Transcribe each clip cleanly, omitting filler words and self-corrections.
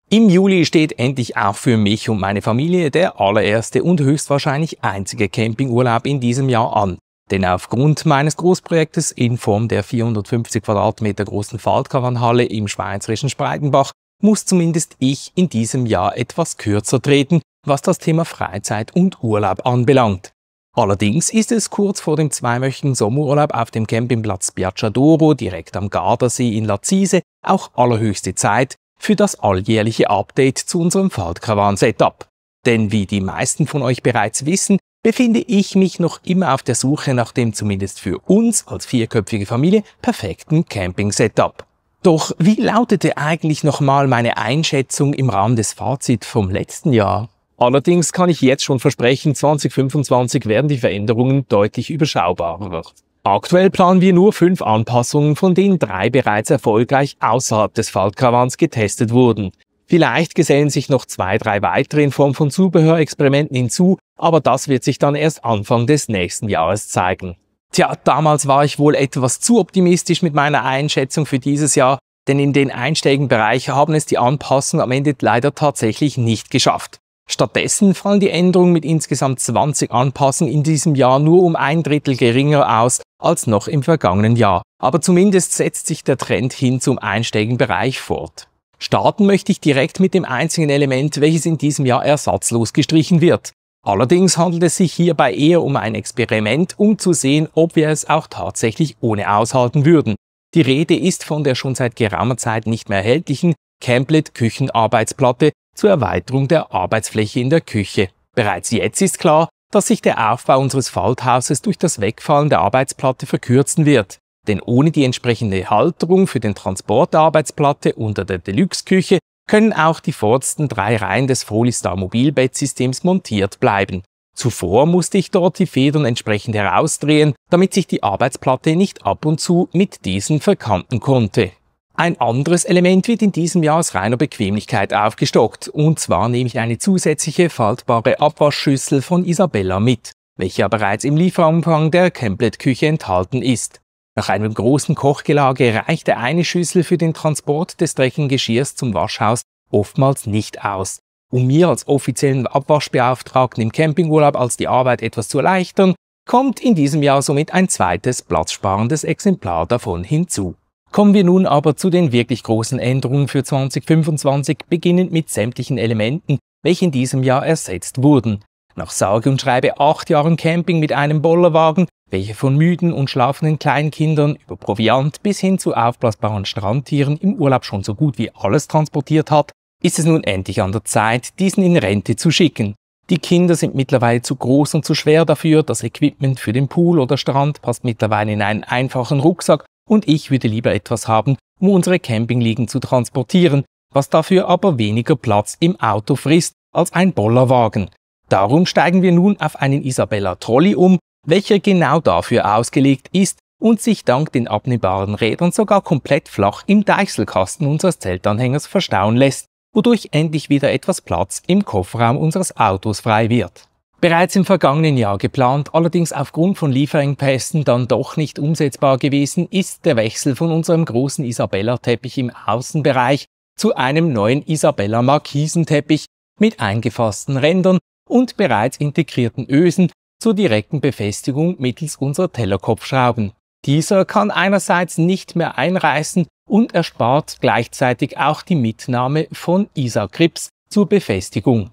Im Juli steht endlich auch für mich und meine Familie der allererste und höchstwahrscheinlich einzige Campingurlaub in diesem Jahr an. Denn aufgrund meines Großprojektes in Form der 450 Quadratmeter großen Faltkavanhalle im schweizerischen Spreitenbach muss zumindest ich in diesem Jahr etwas kürzer treten, was das Thema Freizeit und Urlaub anbelangt. Allerdings ist es kurz vor dem zweiwöchigen Sommerurlaub auf dem Campingplatz Biacciadoro direkt am Gardasee in Lazise auch allerhöchste Zeit für das alljährliche Update zu unserem Faltcaravan-Setup. Denn wie die meisten von euch bereits wissen, befinde ich mich noch immer auf der Suche nach dem zumindest für uns als vierköpfige Familie perfekten Camping-Setup. Doch wie lautete eigentlich nochmal meine Einschätzung im Rahmen des Fazits vom letzten Jahr? Allerdings kann ich jetzt schon versprechen, 2025 werden die Veränderungen deutlich überschaubarer. Aktuell planen wir nur 5 Anpassungen, von denen 3 bereits erfolgreich außerhalb des Faltcaravans getestet wurden. Vielleicht gesellen sich noch 2, 3 weitere in Form von Zubehörexperimenten hinzu, aber das wird sich dann erst Anfang des nächsten Jahres zeigen. Tja, damals war ich wohl etwas zu optimistisch mit meiner Einschätzung für dieses Jahr, denn in den einschlägigen Bereichen haben es die Anpassungen am Ende leider tatsächlich nicht geschafft. Stattdessen fallen die Änderungen mit insgesamt 20 Anpassungen in diesem Jahr nur um 1/3 geringer aus als noch im vergangenen Jahr. Aber zumindest setzt sich der Trend hin zum einschlägigen Bereich fort. Starten möchte ich direkt mit dem einzigen Element, welches in diesem Jahr ersatzlos gestrichen wird. Allerdings handelt es sich hierbei eher um ein Experiment, um zu sehen, ob wir es auch tatsächlich ohne aushalten würden. Die Rede ist von der schon seit geraumer Zeit nicht mehr erhältlichen Camplet Küchenarbeitsplatte zur Erweiterung der Arbeitsfläche in der Küche. Bereits jetzt ist klar, dass sich der Aufbau unseres Falthauses durch das Wegfallen der Arbeitsplatte verkürzen wird. Denn ohne die entsprechende Halterung für den Transport der Arbeitsplatte unter der Deluxe-Küche können auch die vordersten 3 Reihen des Frolistar Mobilbettsystems montiert bleiben. Zuvor musste ich dort die Federn entsprechend herausdrehen, damit sich die Arbeitsplatte nicht ab und zu mit diesen verkanten konnte. Ein anderes Element wird in diesem Jahr aus reiner Bequemlichkeit aufgestockt, und zwar nehme ich eine zusätzliche faltbare Abwaschschüssel von Isabella mit, welche ja bereits im Lieferumfang der Camplet-Küche enthalten ist. Nach einem großen Kochgelage reichte eine Schüssel für den Transport des dreckigen Geschirrs zum Waschhaus oftmals nicht aus. Um mir als offiziellen Abwaschbeauftragten im Campingurlaub als die Arbeit etwas zu erleichtern, kommt in diesem Jahr somit ein zweites platzsparendes Exemplar davon hinzu. Kommen wir nun aber zu den wirklich großen Änderungen für 2025, beginnend mit sämtlichen Elementen, welche in diesem Jahr ersetzt wurden. Nach sage und schreibe 8 Jahren Camping mit einem Bollerwagen, welcher von müden und schlafenden Kleinkindern über Proviant bis hin zu aufblasbaren Strandtieren im Urlaub schon so gut wie alles transportiert hat, ist es nun endlich an der Zeit, diesen in Rente zu schicken. Die Kinder sind mittlerweile zu groß und zu schwer dafür, das Equipment für den Pool oder Strand passt mittlerweile in einen einfachen Rucksack und ich würde lieber etwas haben, um unsere Campingliegen zu transportieren, was dafür aber weniger Platz im Auto frisst als ein Bollerwagen. Darum steigen wir nun auf einen Isabella Trolley um, welcher genau dafür ausgelegt ist und sich dank den abnehmbaren Rädern sogar komplett flach im Deichselkasten unseres Zeltanhängers verstauen lässt, wodurch endlich wieder etwas Platz im Kofferraum unseres Autos frei wird. Bereits im vergangenen Jahr geplant, allerdings aufgrund von Lieferengpässen dann doch nicht umsetzbar gewesen, ist der Wechsel von unserem großen Isabella-Teppich im Außenbereich zu einem neuen Isabella-Markisenteppich mit eingefassten Rändern und bereits integrierten Ösen zur direkten Befestigung mittels unserer Tellerkopfschrauben. Dieser kann einerseits nicht mehr einreißen und erspart gleichzeitig auch die Mitnahme von Isagrips zur Befestigung.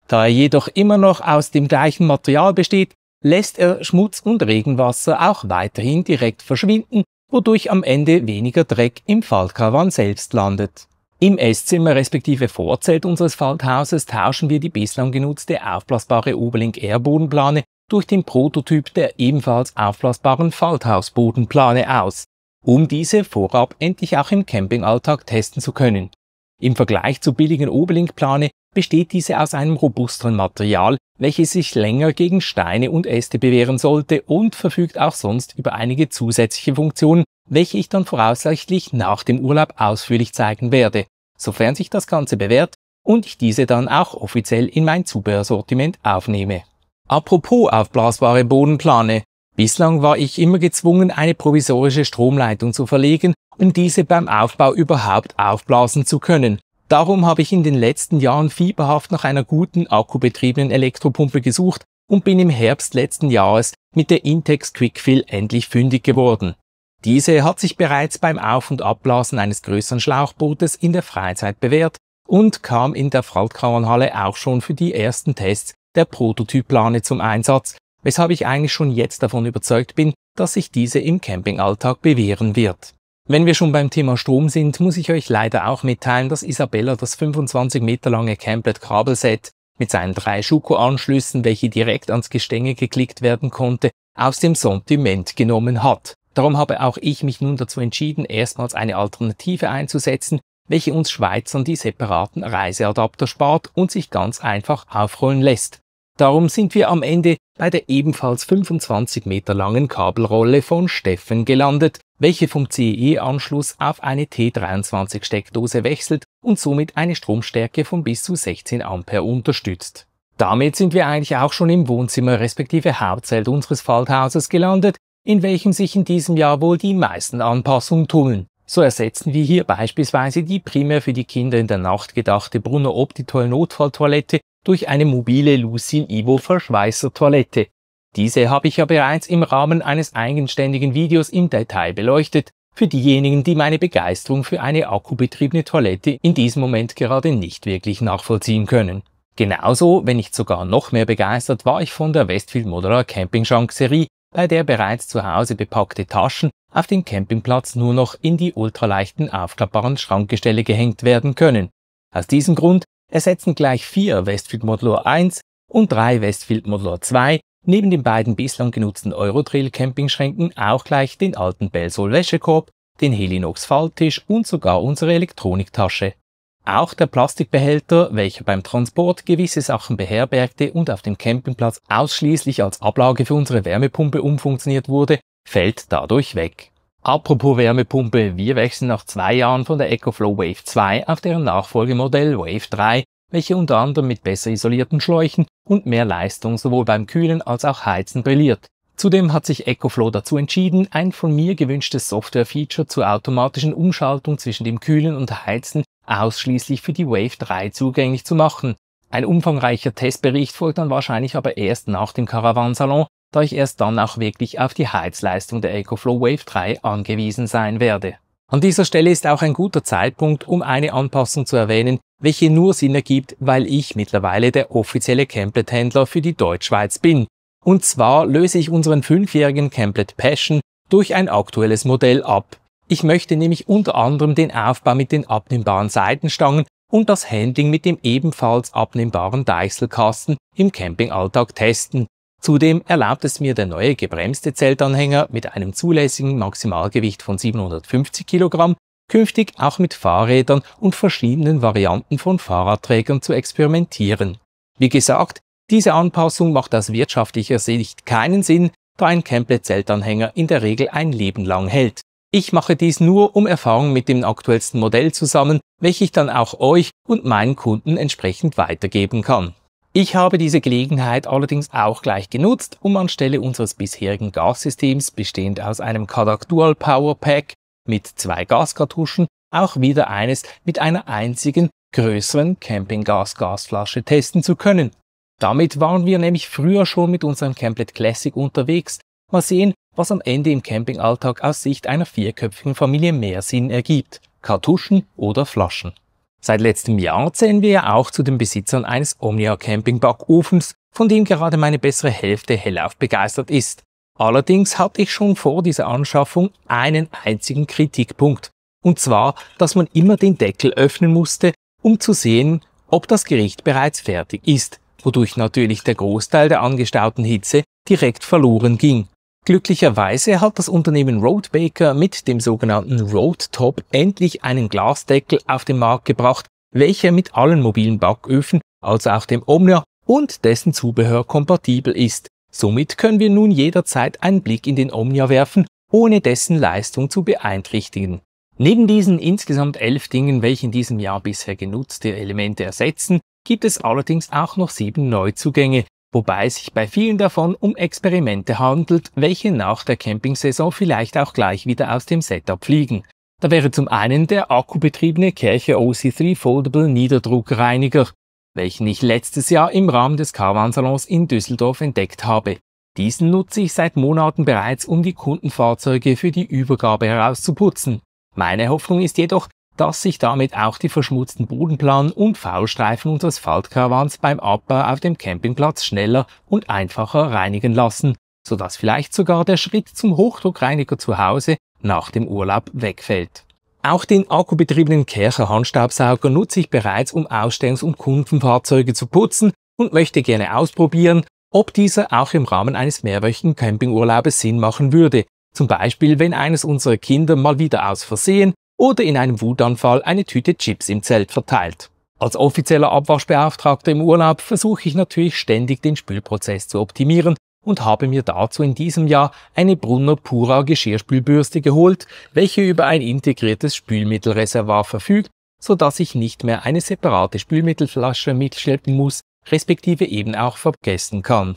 Da er jedoch immer noch aus dem gleichen Material besteht, lässt er Schmutz und Regenwasser auch weiterhin direkt verschwinden, wodurch am Ende weniger Dreck im Faltcaravan selbst landet. Im Esszimmer respektive Vorzelt unseres Falthauses tauschen wir die bislang genutzte aufblasbare Oberlink-Air-Bodenplane durch den Prototyp der ebenfalls aufblasbaren Falthausbodenplane aus, um diese vorab endlich auch im Campingalltag testen zu können. Im Vergleich zu billigen Oberlink-Plane besteht diese aus einem robusteren Material, welches sich länger gegen Steine und Äste bewähren sollte und verfügt auch sonst über einige zusätzliche Funktionen, welche ich dann voraussichtlich nach dem Urlaub ausführlich zeigen werde, sofern sich das Ganze bewährt und ich diese dann auch offiziell in mein Zubehörsortiment aufnehme. Apropos aufblasbare Bodenplane. Bislang war ich immer gezwungen, eine provisorische Stromleitung zu verlegen, um diese beim Aufbau überhaupt aufblasen zu können. Darum habe ich in den letzten Jahren fieberhaft nach einer guten akkubetriebenen Elektropumpe gesucht und bin im Herbst letzten Jahres mit der Intex Quickfill endlich fündig geworden. Diese hat sich bereits beim Auf- und Abblasen eines größeren Schlauchbootes in der Freizeit bewährt und kam in der Faltkarrenhalle auch schon für die ersten Tests der Prototypplane zum Einsatz, weshalb ich eigentlich schon jetzt davon überzeugt bin, dass sich diese im Campingalltag bewähren wird. Wenn wir schon beim Thema Strom sind, muss ich euch leider auch mitteilen, dass Isabella das 25 Meter lange Camplet-Kabelset mit seinen 3 Schuko-Anschlüssen, welche direkt ans Gestänge geklickt werden konnte, aus dem Sortiment genommen hat. Darum habe auch ich mich nun dazu entschieden, erstmals eine Alternative einzusetzen, welche uns Schweizern die separaten Reiseadapter spart und sich ganz einfach aufrollen lässt. Darum sind wir am Ende bei der ebenfalls 25 Meter langen Kabelrolle von Steffen gelandet, welche vom CE-Anschluss auf eine T23-Steckdose wechselt und somit eine Stromstärke von bis zu 16 Ampere unterstützt. Damit sind wir eigentlich auch schon im Wohnzimmer respektive Hauptzelt unseres Falthauses gelandet, in welchem sich in diesem Jahr wohl die meisten Anpassungen tummeln. So ersetzen wir hier beispielsweise die primär für die Kinder in der Nacht gedachte Brunner Optitoll Notfalltoilette durch eine mobile Lucin Evo Verschweißertoilette. Diese habe ich ja bereits im Rahmen eines eigenständigen Videos im Detail beleuchtet, für diejenigen, die meine Begeisterung für eine akkubetriebene Toilette in diesem Moment gerade nicht wirklich nachvollziehen können. Genauso, wenn nicht sogar noch mehr begeistert, war ich von der Westfield Modular Camping Schrank Serie, bei der bereits zu Hause bepackte Taschen auf dem Campingplatz nur noch in die ultraleichten aufklappbaren Schrankgestelle gehängt werden können. Aus diesem Grund ersetzen gleich 4 Westfield Modular 1 und 3 Westfield Modular 2 neben den beiden bislang genutzten Eurotrail Campingschränken auch gleich den alten Belsol Wäschekorb, den Helinox Falttisch und sogar unsere Elektroniktasche. Auch der Plastikbehälter, welcher beim Transport gewisse Sachen beherbergte und auf dem Campingplatz ausschließlich als Ablage für unsere Wärmepumpe umfunktioniert wurde, fällt dadurch weg. Apropos Wärmepumpe, wir wechseln nach 2 Jahren von der EcoFlow Wave 2 auf deren Nachfolgemodell Wave 3, welche unter anderem mit besser isolierten Schläuchen und mehr Leistung sowohl beim Kühlen als auch Heizen brilliert. Zudem hat sich EcoFlow dazu entschieden, ein von mir gewünschtes Software-Feature zur automatischen Umschaltung zwischen dem Kühlen und Heizen ausschließlich für die Wave 3 zugänglich zu machen. Ein umfangreicher Testbericht folgt dann wahrscheinlich aber erst nach dem Caravansalon, da ich erst dann auch wirklich auf die Heizleistung der EcoFlow Wave 3 angewiesen sein werde. An dieser Stelle ist auch ein guter Zeitpunkt, um eine Anpassung zu erwähnen, welche nur Sinn ergibt, weil ich mittlerweile der offizielle Camplet-Händler für die Deutschschweiz bin. Und zwar löse ich unseren 5-jährigen Camplet Passion durch ein aktuelles Modell ab. Ich möchte nämlich unter anderem den Aufbau mit den abnehmbaren Seitenstangen und das Handling mit dem ebenfalls abnehmbaren Deichselkasten im Campingalltag testen. Zudem erlaubt es mir der neue gebremste Zeltanhänger mit einem zulässigen Maximalgewicht von 750 Kilogramm, künftig auch mit Fahrrädern und verschiedenen Varianten von Fahrradträgern zu experimentieren. Wie gesagt, diese Anpassung macht aus wirtschaftlicher Sicht keinen Sinn, da ein Camplet-Zeltanhänger in der Regel ein Leben lang hält. Ich mache dies nur, um Erfahrung mit dem aktuellsten Modell zu sammeln, welche ich dann auch euch und meinen Kunden entsprechend weitergeben kann. Ich habe diese Gelegenheit allerdings auch gleich genutzt, um anstelle unseres bisherigen Gassystems, bestehend aus einem Kadak Dual Power Pack mit 2 Gaskartuschen, auch wieder eines mit einer einzigen, größeren Campinggas-Gasflasche testen zu können. Damit waren wir nämlich früher schon mit unserem Camplet Classic unterwegs. Mal sehen, was am Ende im Campingalltag aus Sicht einer 4-köpfigen Familie mehr Sinn ergibt. Kartuschen oder Flaschen. Seit letztem Jahr zählen wir ja auch zu den Besitzern eines Omnia Camping Backofens, von dem gerade meine bessere Hälfte hellauf begeistert ist. Allerdings hatte ich schon vor dieser Anschaffung einen einzigen Kritikpunkt. Und zwar, dass man immer den Deckel öffnen musste, um zu sehen, ob das Gericht bereits fertig ist, wodurch natürlich der Großteil der angestauten Hitze direkt verloren ging. Glücklicherweise hat das Unternehmen Road Baker mit dem sogenannten Road Top endlich einen Glasdeckel auf den Markt gebracht, welcher mit allen mobilen Backöfen, also auch dem Omnia und dessen Zubehör kompatibel ist. Somit können wir nun jederzeit einen Blick in den Omnia werfen, ohne dessen Leistung zu beeinträchtigen. Neben diesen insgesamt 11 Dingen, welche in diesem Jahr bisher genutzte Elemente ersetzen, gibt es allerdings auch noch 7 Neuzugänge, wobei es sich bei vielen davon um Experimente handelt, welche nach der Campingsaison vielleicht auch gleich wieder aus dem Setup fliegen. Da wäre zum einen der akkubetriebene Kärcher OC3 Foldable Niederdruckreiniger, welchen ich letztes Jahr im Rahmen des Caravan-Salons in Düsseldorf entdeckt habe. Diesen nutze ich seit Monaten bereits, um die Kundenfahrzeuge für die Übergabe herauszuputzen. Meine Hoffnung ist jedoch, dass sich damit auch die verschmutzten Bodenplanen und Faulstreifen unseres Faltkarawans beim Abbau auf dem Campingplatz schneller und einfacher reinigen lassen, sodass vielleicht sogar der Schritt zum Hochdruckreiniger zu Hause nach dem Urlaub wegfällt. Auch den akkubetriebenen Kärcher Handstaubsauger nutze ich bereits, um Ausstellungs- und Kundenfahrzeuge zu putzen und möchte gerne ausprobieren, ob dieser auch im Rahmen eines mehrwöchigen Campingurlaubes Sinn machen würde. Zum Beispiel, wenn eines unserer Kinder mal wieder aus Versehen oder in einem Wutanfall eine Tüte Chips im Zelt verteilt. Als offizieller Abwaschbeauftragter im Urlaub versuche ich natürlich ständig den Spülprozess zu optimieren und habe mir dazu in diesem Jahr eine Brunner Pura Geschirrspülbürste geholt, welche über ein integriertes Spülmittelreservoir verfügt, sodass ich nicht mehr eine separate Spülmittelflasche mitschleppen muss, respektive eben auch vergessen kann.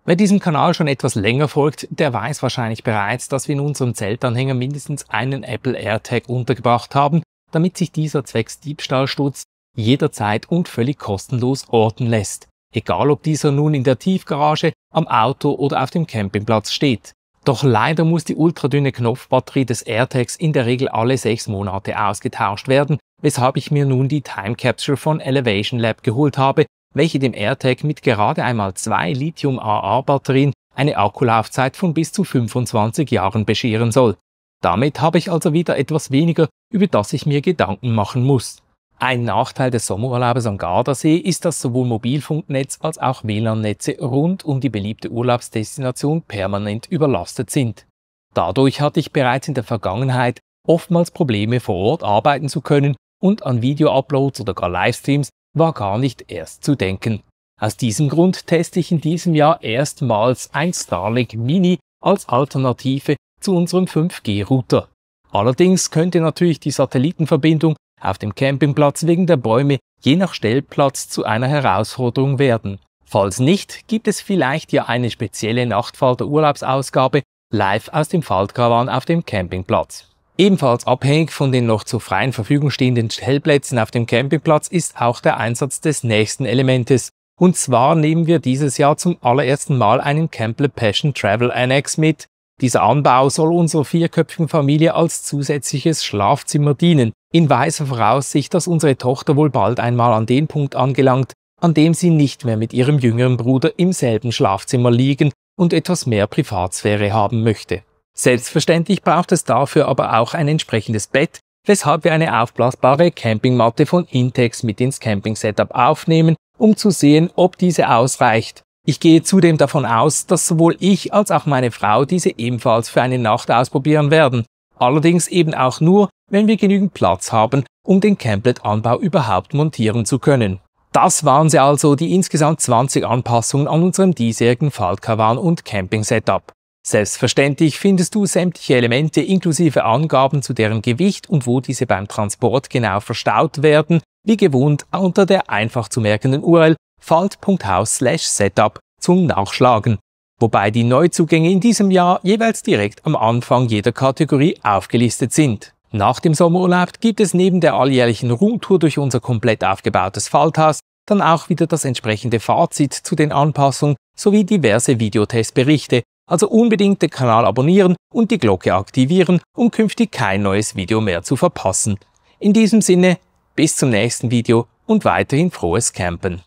Wer diesem Kanal schon etwas länger folgt, der weiß wahrscheinlich bereits, dass wir in unserem Zeltanhänger mindestens einen Apple AirTag untergebracht haben, damit sich dieser zwecks Diebstahlschutz jederzeit und völlig kostenlos orten lässt. Egal ob dieser nun in der Tiefgarage, am Auto oder auf dem Campingplatz steht. Doch leider muss die ultradünne Knopfbatterie des AirTags in der Regel alle 6 Monate ausgetauscht werden, weshalb ich mir nun die Time Capsule von Elevation Lab geholt habe, welche dem AirTag mit gerade einmal 2 Lithium-AA-Batterien eine Akkulaufzeit von bis zu 25 Jahren bescheren soll. Damit habe ich also wieder etwas weniger, über das ich mir Gedanken machen muss. Ein Nachteil des Sommerurlaubes am Gardasee ist, dass sowohl Mobilfunknetz als auch WLAN-Netze rund um die beliebte Urlaubsdestination permanent überlastet sind. Dadurch hatte ich bereits in der Vergangenheit oftmals Probleme, vor Ort arbeiten zu können, und an Video-Uploads oder gar Livestreams war gar nicht erst zu denken. Aus diesem Grund teste ich in diesem Jahr erstmals ein Starlink Mini als Alternative zu unserem 5G-Router. Allerdings könnte natürlich die Satellitenverbindung auf dem Campingplatz wegen der Bäume je nach Stellplatz zu einer Herausforderung werden. Falls nicht, gibt es vielleicht ja eine spezielle Nachtfalter-Urlaubsausgabe live aus dem Faltkarawan auf dem Campingplatz. Ebenfalls abhängig von den noch zur freien Verfügung stehenden Stellplätzen auf dem Campingplatz ist auch der Einsatz des nächsten Elementes. Und zwar nehmen wir dieses Jahr zum allerersten Mal einen Campbell Passion Travel Annex mit. Dieser Anbau soll unserer 4-köpfigen Familie als zusätzliches Schlafzimmer dienen, in weiser Voraussicht, dass unsere Tochter wohl bald einmal an den Punkt angelangt, an dem sie nicht mehr mit ihrem jüngeren Bruder im selben Schlafzimmer liegen und etwas mehr Privatsphäre haben möchte. Selbstverständlich braucht es dafür aber auch ein entsprechendes Bett, weshalb wir eine aufblasbare Campingmatte von Intex mit ins Camping-Setup aufnehmen, um zu sehen, ob diese ausreicht. Ich gehe zudem davon aus, dass sowohl ich als auch meine Frau diese ebenfalls für eine Nacht ausprobieren werden. Allerdings eben auch nur, wenn wir genügend Platz haben, um den Campbell-Anbau überhaupt montieren zu können. Das waren sie also, die insgesamt 20 Anpassungen an unserem diesjährigen Faltkarawan und Camping-Setup. Selbstverständlich findest du sämtliche Elemente inklusive Angaben zu deren Gewicht und wo diese beim Transport genau verstaut werden, wie gewohnt unter der einfach zu merkenden URL falt.haus/setup zum Nachschlagen. Wobei die Neuzugänge in diesem Jahr jeweils direkt am Anfang jeder Kategorie aufgelistet sind. Nach dem Sommerurlaub gibt es neben der alljährlichen Rundtour durch unser komplett aufgebautes Falthaus dann auch wieder das entsprechende Fazit zu den Anpassungen sowie diverse Videotestberichte. Also unbedingt den Kanal abonnieren und die Glocke aktivieren, um künftig kein neues Video mehr zu verpassen. In diesem Sinne, bis zum nächsten Video und weiterhin frohes Campen.